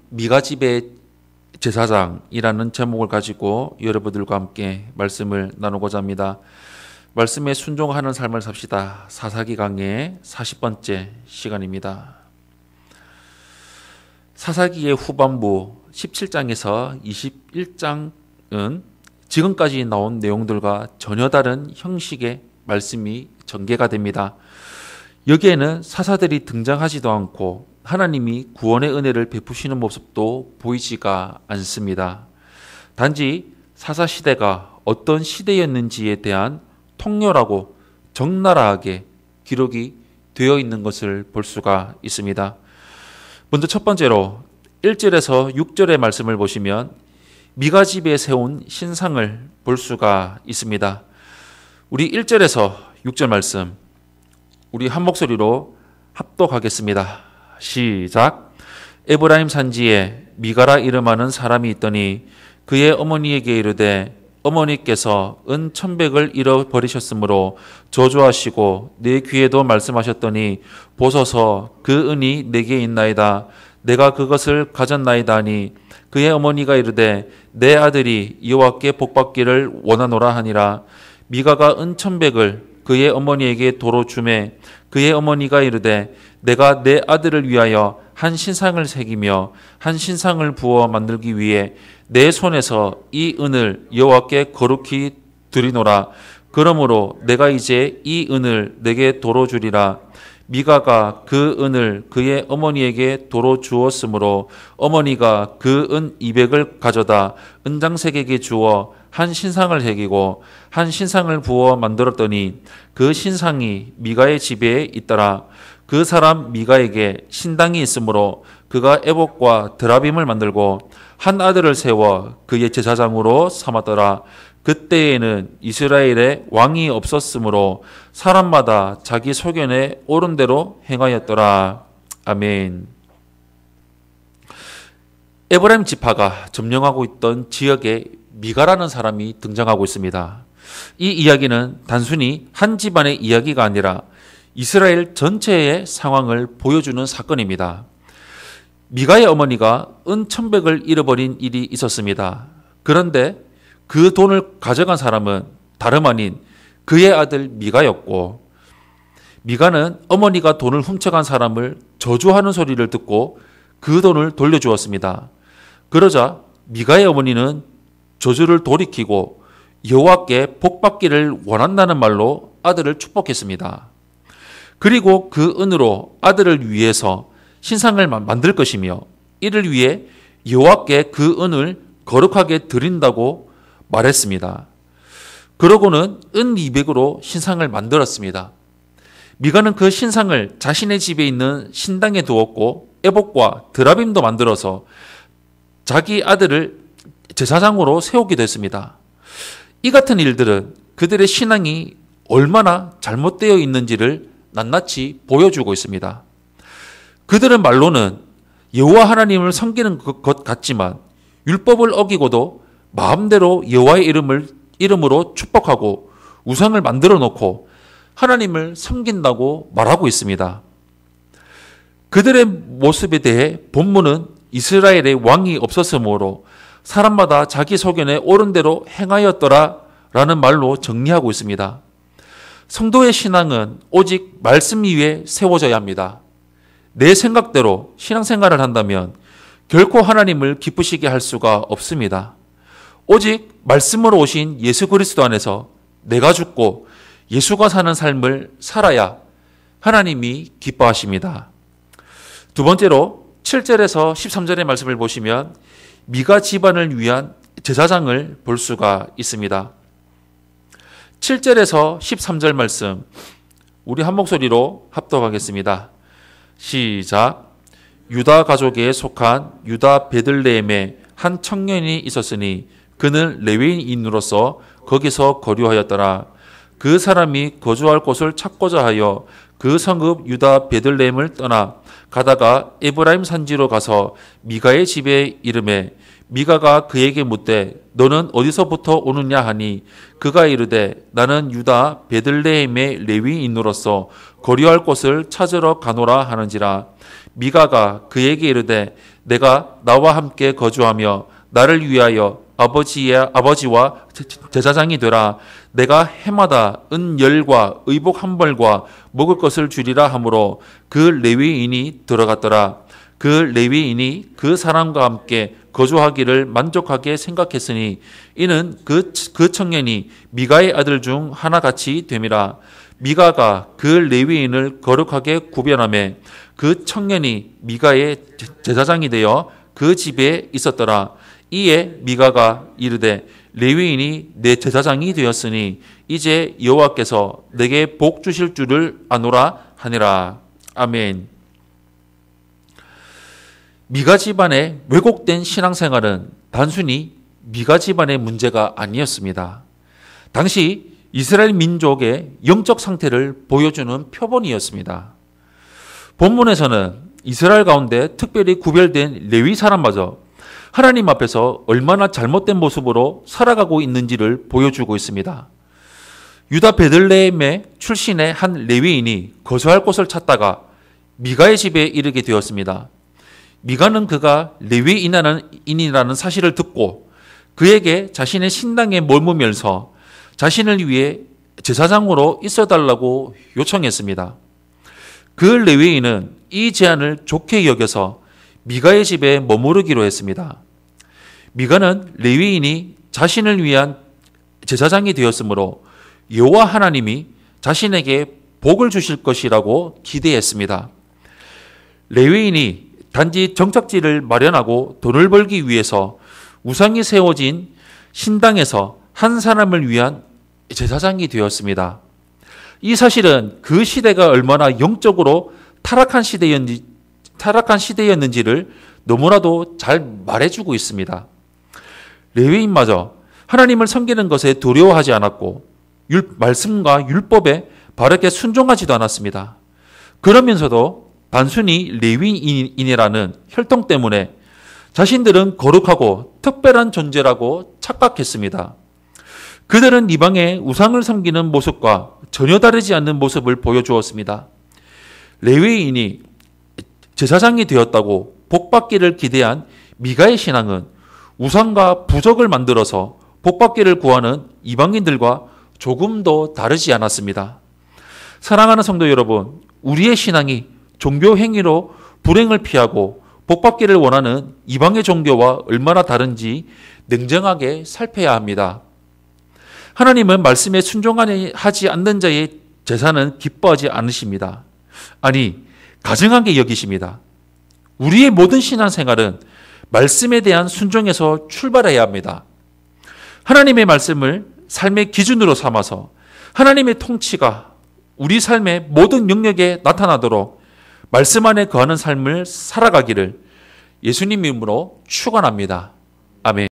미가집의 제사장이라는 제목을 가지고 여러분들과 함께 말씀을 나누고자 합니다. 말씀에 순종하는 삶을 삽시다. 사사기 강의 40번째 시간입니다. 사사기의 후반부 17장에서 21장은 지금까지 나온 내용들과 전혀 다른 형식의 말씀이 전개가 됩니다. 여기에는 사사들이 등장하지도 않고 하나님이 구원의 은혜를 베푸시는 모습도 보이지가 않습니다. 단지 사사시대가 어떤 시대였는지에 대한 통렬하고 적나라하게 기록이 되어 있는 것을 볼 수가 있습니다. 먼저 첫 번째로 1절에서 6절의 말씀을 보시면 미가집에 세운 신상을 볼 수가 있습니다. 우리 1절에서 6절 말씀 우리 한 목소리로 합독하겠습니다. 시작. 에브라임 산지에 미가라 이름하는 사람이 있더니 그의 어머니에게 이르되 어머니께서 은 1,100을 잃어버리셨으므로 저주하시고 내 귀에도 말씀하셨더니 보소서 그 은이 내게 있나이다. 내가 그것을 가졌나이다 하니 그의 어머니가 이르되 내 아들이 여호와께 복받기를 원하노라 하니라. 미가가 은 1,100을 그의 어머니에게 도로 주매 그의 어머니가 이르되 내가 내 아들을 위하여 한 신상을 새기며 한 신상을 부어 만들기 위해 내 손에서 이 은을 여호와께 거룩히 드리노라. 그러므로 내가 이제 이 은을 내게 도로 주리라. 미가가 그 은을 그의 어머니에게 도로 주었으므로 어머니가 그 은 200을 가져다 은장색에게 주어 한 신상을 새기고 한 신상을 부어 만들었더니 그 신상이 미가의 집에 있더라. 그 사람 미가에게 신당이 있으므로 그가 에봇과 드라빔을 만들고 한 아들을 세워 그의 제사장으로 삼았더라. 그때에는 이스라엘에 왕이 없었으므로 사람마다 자기 소견에 옳은 대로 행하였더라. 아멘. 에브라임 지파가 점령하고 있던 지역에 미가라는 사람이 등장하고 있습니다. 이 이야기는 단순히 한 집안의 이야기가 아니라 이스라엘 전체의 상황을 보여주는 사건입니다. 미가의 어머니가 은 1,100을 잃어버린 일이 있었습니다. 그런데 그 돈을 가져간 사람은 다름 아닌 그의 아들 미가였고, 미가는 어머니가 돈을 훔쳐간 사람을 저주하는 소리를 듣고 그 돈을 돌려주었습니다. 그러자 미가의 어머니는 저주를 돌이키고 여호와께 복받기를 원한다는 말로 아들을 축복했습니다. 그리고 그 은으로 아들을 위해서 신상을 만들 것이며 이를 위해 여호와께 그 은을 거룩하게 드린다고 말했습니다. 그러고는 은 200으로 신상을 만들었습니다. 미가는 그 신상을 자신의 집에 있는 신당에 두었고 에봇과 드라빔도 만들어서 자기 아들을 제사장으로 세우기도 했습니다. 이 같은 일들은 그들의 신앙이 얼마나 잘못되어 있는지를 낱낱이 보여주고 있습니다. 그들은 말로는 여호와 하나님을 섬기는 것 같지만 율법을 어기고도 마음대로 여호와의 이름으로 축복하고 우상을 만들어 놓고 하나님을 섬긴다고 말하고 있습니다. 그들의 모습에 대해 본문은 이스라엘에 왕이 없었으므로 사람마다 자기 소견에 옳은 대로 행하였더라 라는 말로 정리하고 있습니다. 성도의 신앙은 오직 말씀 위에 세워져야 합니다. 내 생각대로 신앙생활을 한다면 결코 하나님을 기쁘시게 할 수가 없습니다. 오직 말씀으로 오신 예수 그리스도 안에서 내가 죽고 예수가 사는 삶을 살아야 하나님이 기뻐하십니다. 두 번째로 7절에서 13절의 말씀을 보시면 미가 집안을 위한 제사장을 볼 수가 있습니다. 7절에서 13절 말씀 우리 한 목소리로 합독하겠습니다. 시작. 유다 가족에 속한 유다 베들레헴에 한 청년이 있었으니 그는 레위인으로서 거기서 거류하였더라. 그 사람이 거주할 곳을 찾고자 하여 그 성읍 유다 베들레헴을 떠나 가다가 에브라임 산지로 가서 미가의 집에 이르매 미가가 그에게 묻되 너는 어디서부터 오느냐 하니 그가 이르되 나는 유다 베들레헴의 레위인으로서 거류할 곳을 찾으러 가노라 하는지라. 미가가 그에게 이르되 내가 나와 함께 거주하며 나를 위하여 아버지와 제사장이 되라. 내가 해마다 은열과 의복 한 벌과 먹을 것을 주리라 하므로 그 레위인이 들어갔더라. 그 레위인이 그 사람과 함께 거주하기를 만족하게 생각했으니 이는 그 청년이 미가의 아들 중 하나같이 됨이라. 미가가 그 레위인을 거룩하게 구별하며 그 청년이 미가의 제사장이 되어 그 집에 있었더라. 이에 미가가 이르되 레위인이 내 제사장이 되었으니 이제 여호와께서 내게 복 주실 줄을 아노라 하니라. 아멘. 미가 집안의 왜곡된 신앙생활은 단순히 미가 집안의 문제가 아니었습니다. 당시 이스라엘 민족의 영적 상태를 보여주는 표본이었습니다. 본문에서는 이스라엘 가운데 특별히 구별된 레위 사람마저 하나님 앞에서 얼마나 잘못된 모습으로 살아가고 있는지를 보여주고 있습니다. 유다 베들레헴의 출신의 한 레위인이 거주할 곳을 찾다가 미가의 집에 이르게 되었습니다. 미가는 그가 레위인이라는 사실을 듣고 그에게 자신의 신당에 몰무면서 자신을 위해 제사장으로 있어달라고 요청했습니다. 그 레위인은 이 제안을 좋게 여겨서 미가의 집에 머무르기로 했습니다. 미가는 레위인이 자신을 위한 제사장이 되었으므로 여호와 하나님이 자신에게 복을 주실 것이라고 기대했습니다. 레위인이 단지 정착지를 마련하고 돈을 벌기 위해서 우상이 세워진 신당에서 한 사람을 위한 제사장이 되었습니다. 이 사실은 그 시대가 얼마나 영적으로 타락한 시대였는지를 너무나도 잘 말해주고 있습니다. 레위인마저 하나님을 섬기는 것에 두려워하지 않았고 말씀과 율법에 바르게 순종하지도 않았습니다. 그러면서도 단순히 레위인이라는 혈통 때문에 자신들은 거룩하고 특별한 존재라고 착각했습니다. 그들은 이방의 우상을 섬기는 모습과 전혀 다르지 않는 모습을 보여주었습니다. 레위인이 제사장이 되었다고 복받기를 기대한 미가의 신앙은 우상과 부적을 만들어서 복받기를 구하는 이방인들과 조금도 다르지 않았습니다. 사랑하는 성도 여러분, 우리의 신앙이 종교 행위로 불행을 피하고 복받기를 원하는 이방의 종교와 얼마나 다른지 냉정하게 살펴야 합니다. 하나님은 말씀에 순종하지 않는 자의 제사는 기뻐하지 않으십니다. 아니, 가증하게 여기십니다. 우리의 모든 신앙생활은 말씀에 대한 순종에서 출발해야 합니다. 하나님의 말씀을 삶의 기준으로 삼아서 하나님의 통치가 우리 삶의 모든 영역에 나타나도록 말씀 안에 거하는 삶을 살아가기를 예수님 이름으로 축원합니다. 아멘.